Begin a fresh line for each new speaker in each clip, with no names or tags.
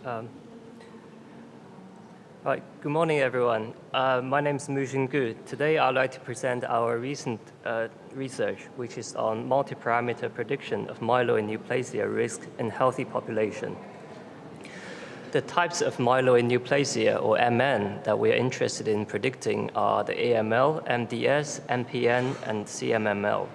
All right, good morning, everyone. My name is Mujin Gu. Today, I'd like to present our recent research, which is on multi-parameter prediction of myeloid neoplasia risk in healthy population. The types of myeloid neoplasia, or MN, that we are interested in predicting are the AML, MDS, MPN, and CMML.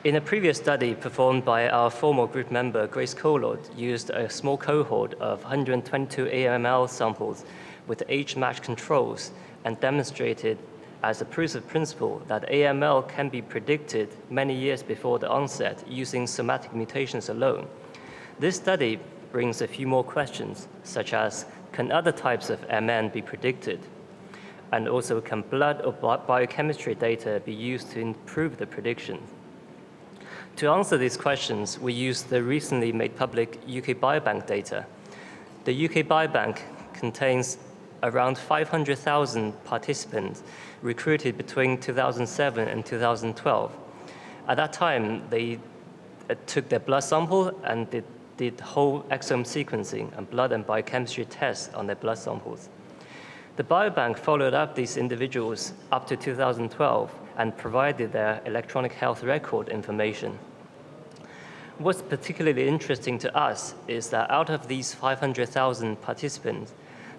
In a previous study performed by our former group member, Grace Collard, used a small cohort of 122 AML samples with age-matched controls and demonstrated as a proof of principle that AML can be predicted many years before the onset using somatic mutations alone. This study brings a few more questions, such as, can other types of MN be predicted? And also, can blood or biochemistry data be used to improve the prediction? To answer these questions, we used the recently made public UK Biobank data. The UK Biobank contains around 500,000 participants recruited between 2007 and 2012. At that time, they took their blood sample and did whole exome sequencing and blood and biochemistry tests on their blood samples. The Biobank followed up these individuals up to 2012 and provided their electronic health record information. What's particularly interesting to us is that out of these 500,000 participants,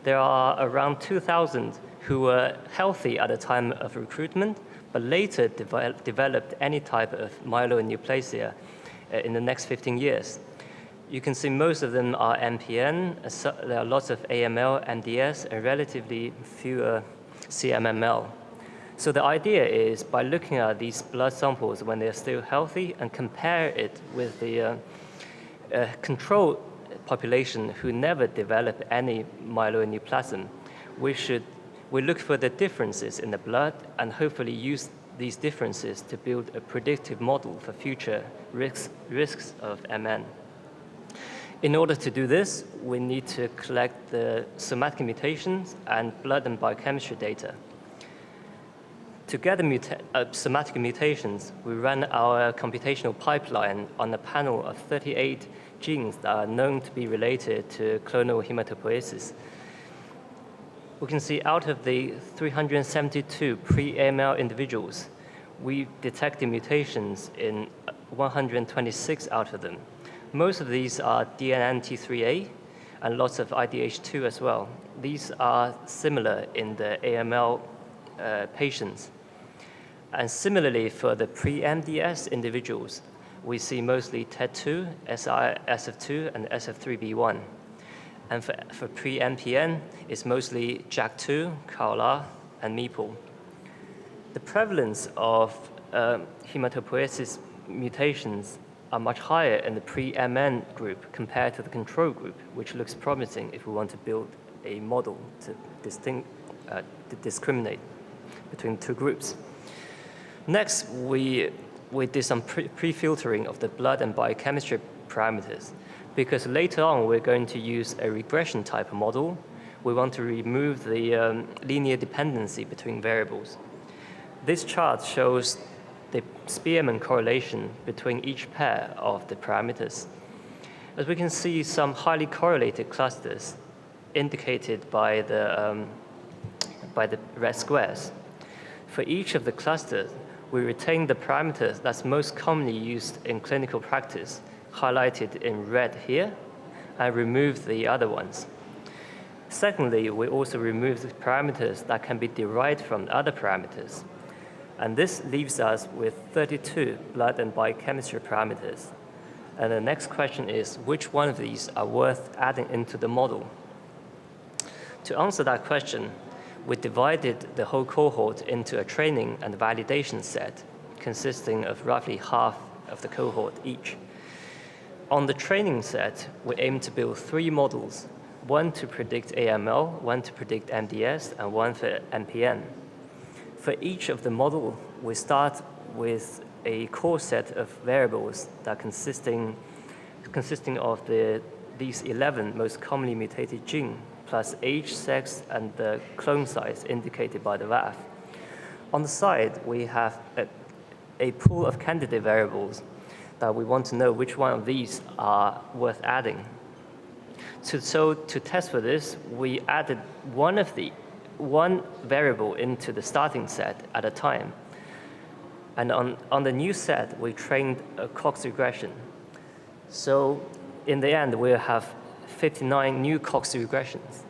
there are around 2,000 who were healthy at the time of recruitment, but later developed any type of myeloid neoplasia in the next 15 years. You can see most of them are MPN, there are lots of AML, MDS, and relatively fewer CMML. So the idea is, by looking at these blood samples when they're still healthy and compare it with the control population who never develop any myeloid neoplasm, we look for the differences in the blood and hopefully use these differences to build a predictive model for future risks of MN. In order to do this, we need to collect the somatic mutations and blood and biochemistry data. To get the somatic mutations, we ran our computational pipeline on a panel of 38 genes that are known to be related to clonal hematopoiesis. We can see out of the 372 pre-AML individuals, we detected mutations in 126 out of them. Most of these are DNMT3A and lots of IDH2 as well. These are similar in the AML patients. And similarly, for the pre-MDS individuals, we see mostly TET2, SF2, and SF3B1. And for pre-MPN, it's mostly JAK2, CALR, and MEPL. The prevalence of hematopoiesis mutations are much higher in the pre-MN group compared to the control group, which looks promising if we want to build a model to discriminate between two groups. Next, we did some pre-filtering of the blood and biochemistry parameters, because later on we're going to use a regression type of model. We want to remove the linear dependency between variables. This chart shows the Spearman correlation between each pair of the parameters. As we can see, some highly correlated clusters indicated by the red squares. For each of the clusters, we retain the parameters that's most commonly used in clinical practice, highlighted in red here, and remove the other ones. Secondly, we also remove the parameters that can be derived from other parameters. And this leaves us with 32 blood and biochemistry parameters. And the next question is, which one of these are worth adding into the model? To answer that question, we divided the whole cohort into a training and validation set, consisting of roughly half of the cohort each. On the training set, we aim to build 3 models, one to predict AML, one to predict MDS, and one for MPN. For each of the model, we start with a core set of variables that consisting of these 11 most commonly mutated genes, plus age, sex, and the clone size indicated by the VAF. On the side, we have a pool of candidate variables that we want to know which one of these are worth adding. So to test for this, we added one variable into the starting set at a time. And on the new set, we trained a Cox regression. So in the end, we'll have 59 new Cox regressions.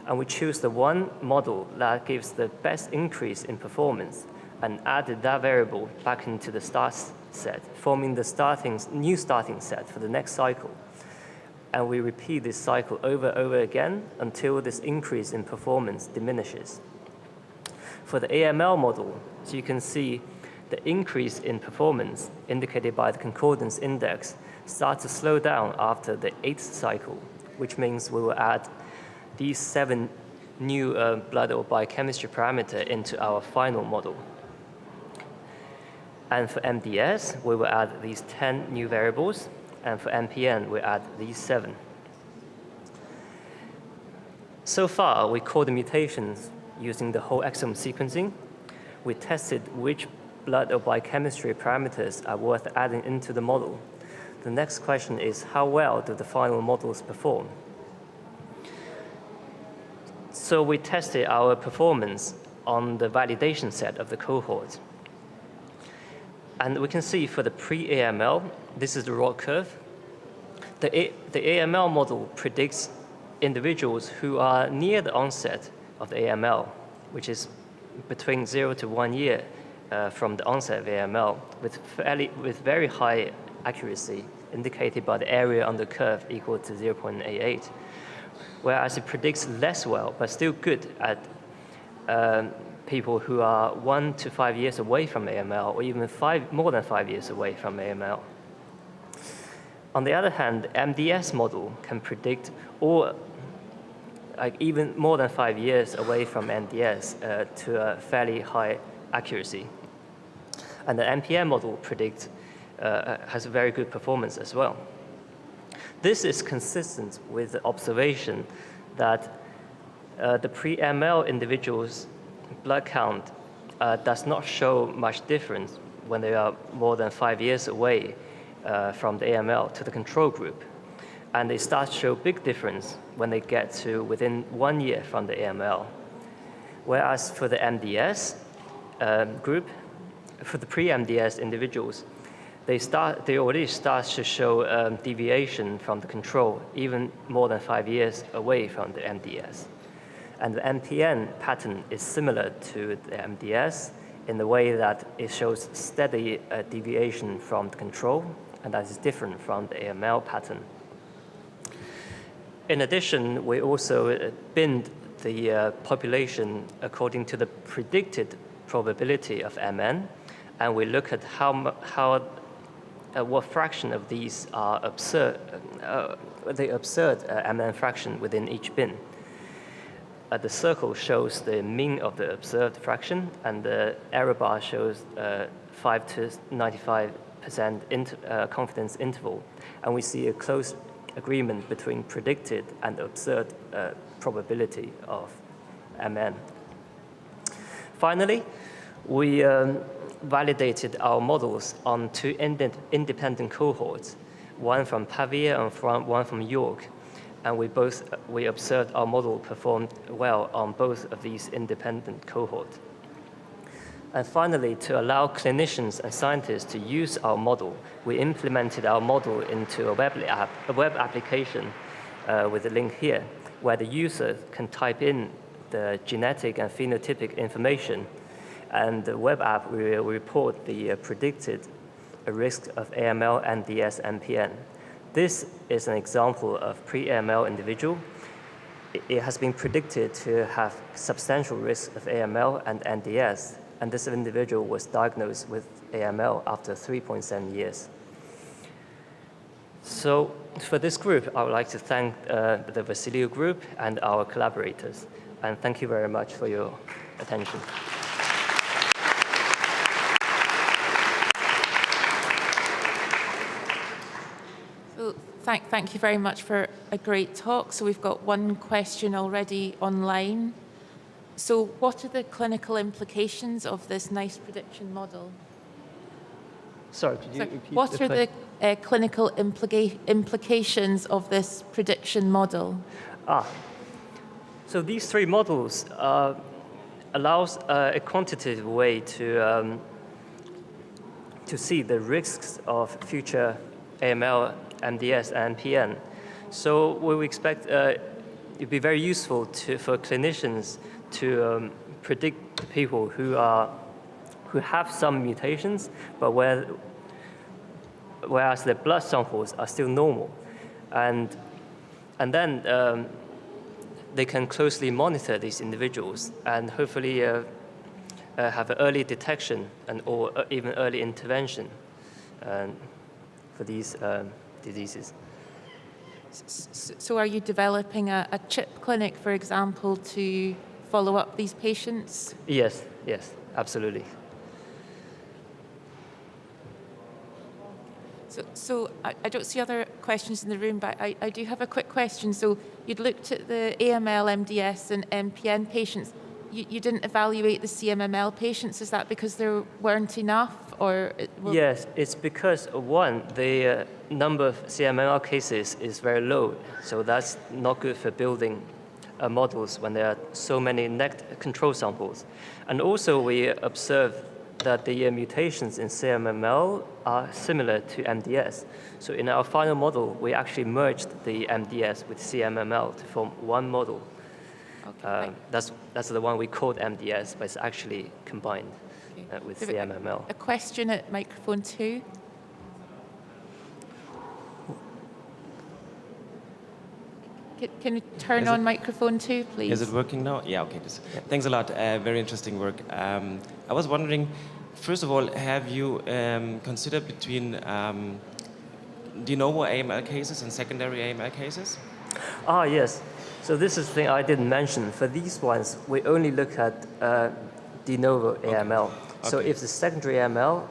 And we choose the one model that gives the best increase in performance and added that variable back into the start set, forming the new starting set for the next cycle. And we repeat this cycle over and over again until this increase in performance diminishes. For the AML model, as you can see, the increase in performance indicated by the concordance index starts to slow down after the 8th cycle, which means we will add these 7 new blood or biochemistry parameter into our final model. And for MDS, we will add these 10 new variables, and for MPN, we add these 7. So far, we code the mutations using the whole exome sequencing. We tested which blood or biochemistry parameters are worth adding into the model. The next question is, how well do the final models perform? So we tested our performance on the validation set of the cohort. And we can see for the pre-AML, this is the ROC curve. The AML model predicts individuals who are near the onset of the AML, which is between 0 to 1 year from the onset of AML, with very high accuracy, indicated by the area on the curve equal to 0.88. Whereas it predicts less well, but still good at people who are 1 to 5 years away from AML, or even more than 5 years away from AML. On the other hand, the MDS model can predict even more than 5 years away from MDS to a fairly high accuracy. And the MPN model has a very good performance as well. This is consistent with the observation that the pre-ML individuals' blood count does not show much difference when they are more than 5 years away from the AML to the control group. And they start to show big difference when they get to within 1 year from the AML. Whereas for the MDS group, for the pre-MDS individuals, they already start to show deviation from the control, even more than 5 years away from the MDS. And the MPN pattern is similar to the MDS in the way that it shows steady deviation from the control, and that is different from the AML pattern. In addition, we also binned the population according to the predicted probability of MN, and we look at what fraction of these are the absurd MN fraction within each bin. The circle shows the mean of the observed fraction, and the error bar shows 5 to 95% confidence interval. And we see a close agreement between predicted and observed probability of MN. Finally, we validated our models on 2 independent cohorts, one from Pavia and one from York. And we observed our model performed well on both of these independent cohorts. And finally, to allow clinicians and scientists to use our model, we implemented our model into a web application with a link here, where the user can type in the genetic and phenotypic information, and the web app will report the predicted risk of AML, MDS, MPN. This is an example of pre-AML individual. It has been predicted to have substantial risk of AML and MDS, and this individual was diagnosed with AML after 3.7 years. So for this group, I would like to thank the Vassiliou Group and our collaborators, and thank you very much for your attention.
Thank you very much for a great talk. So we've got one question already online. So what are the clinical implications of this NICE prediction model?
Sorry, could you repeat
what
the
are the clinical implications of this prediction model?
So these three models allows a quantitative way to see the risks of future AML, MDS, and PN. So we expect it'd be very useful for clinicians to predict people who have some mutations, but whereas their blood samples are still normal, and then they can closely monitor these individuals and hopefully have an early detection or even early intervention for these diseases.
So are you developing a chip clinic, for example, to follow up these patients?
Yes, absolutely.
So I don't see other questions in the room, but I do have a quick question. So you'd looked at the AML, MDS, and MPN patients. You didn't evaluate the CMML patients. Is that because there weren't enough, or?
Yes, it's because one, the number of CMML cases is very low, so that's not good for building models when there are so many control samples. And also, we observed that the mutations in CMML are similar to MDS. So in our final model, we actually merged the MDS with CMML to form one model. Okay. That's the one we called MDS, but it's actually combined with CMML.
A question at microphone 2. Can you turn on microphone 2, please?
Is it working now? Yeah, okay. Thanks a lot. Very interesting work. I was wondering, first of all, have you considered between de novo AML cases and secondary AML cases?
Yes. So this is the thing I didn't mention. For these ones, we only look at de novo AML. Okay. So if the secondary AML,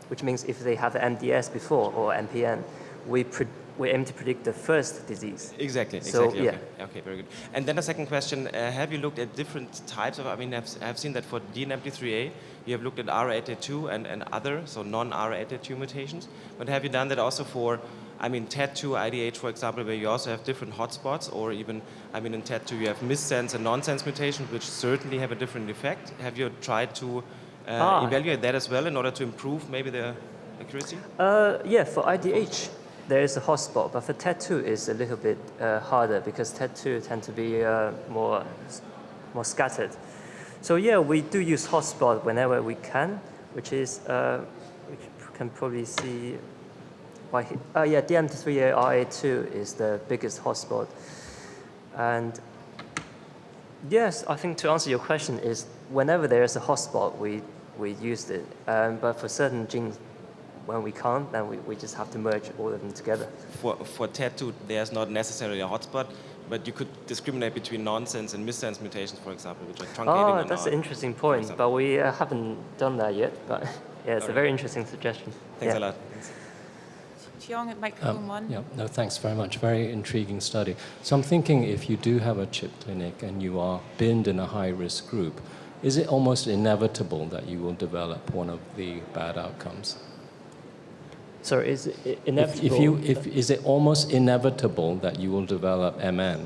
which means if they have MDS before or MPN, we aim to predict the first disease.
Exactly.
So,
okay.
Yeah.
Okay, very good. And then the second question, have you looked at different types of, I've seen that for DNMT3A, you have looked at R882 and other, so non-R882 mutations, but have you done that also for, TET2, IDH, for example, where you also have different hotspots, or even, in TET2 you have missense and nonsense mutations, which certainly have a different effect. Have you tried to evaluate that as well in order to improve maybe the accuracy?
Yeah, for IDH, there is a hotspot, but for TET2 it's a little bit harder because TET2 tend to be more scattered. So yeah, we do use hotspot whenever we can, which is, which you can probably see by here. Yeah, DNMT3A RA2 is the biggest hotspot. And yes, I think to answer your question is whenever there is a hotspot, we used it. But for certain genes, when we can't, then we just have to merge all of them together.
For TET2, there's not necessarily a hotspot, but you could discriminate between nonsense and missense mutations, for example, which are truncating.
Oh, that's an interesting point, but we haven't done that yet. But yeah, it's a very interesting suggestion.
Thanks a lot.
Jiong at microphone 1.
Yeah, no, thanks very much. Very intriguing study. So I'm thinking if you do have a chip clinic and you are binned in a high-risk group, is it almost inevitable that you will develop one of the bad outcomes?
So is it inevitable?
Is it almost inevitable that you will develop MN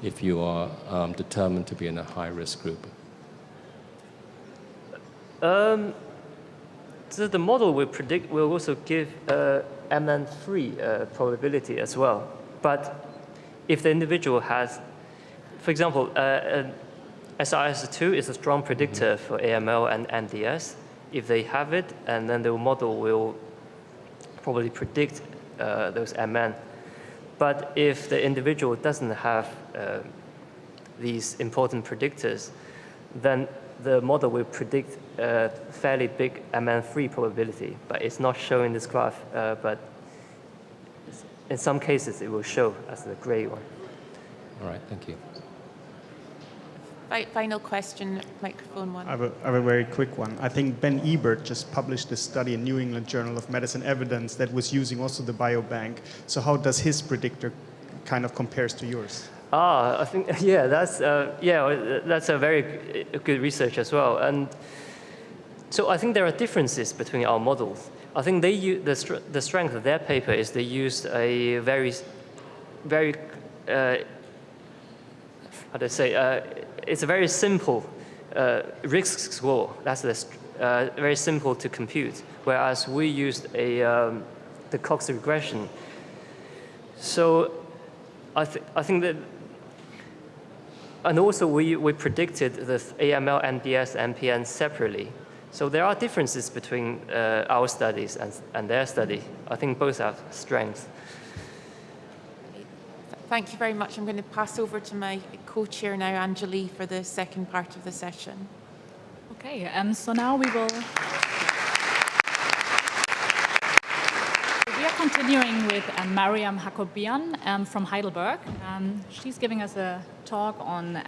if you are determined to be in a high-risk group?
So the model will also give MN3 probability as well. But if the individual has, for example, SRS2 is a strong predictor for AML and MDS. If they have it, and then the model will probably predict those MN. But if the individual doesn't have these important predictors, then the model will predict a fairly big MN3 probability, but it's not shown in this graph, but in some cases it will show as the gray one.
All right, thank you.
Final question, microphone 1.
I have a very quick one. I think Ben Ebert just published a study in New England Journal of Medicine Evidence that was using also the biobank. So how does his predictor kind of compares to yours?
I think, yeah, that's a very good research as well. And So I think there are differences between our models. I think the strength of their paper is they used a very how do I say, it's a very simple risk score. That's very simple to compute, whereas we used the Cox regression. So I think that, and also we predicted the AML, MDS, MPN separately. So there are differences between our studies and their study. I think both have strengths.
Thank you very much. I'm going to pass over to my co-chair now, Anjali, for the second part of the session.
Okay, so now we are continuing with Mariam Hakobian from Heidelberg. She's giving us a talk on